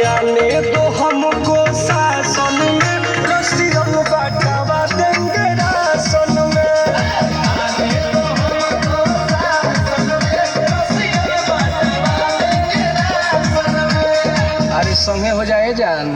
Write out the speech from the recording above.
आने दो हमको शासन में, रसियन बटवा देंगे राशन में। आने दो हमको शासन में, रसियन बटवा देंगे राशन में। अरे संगे हो जाए जान।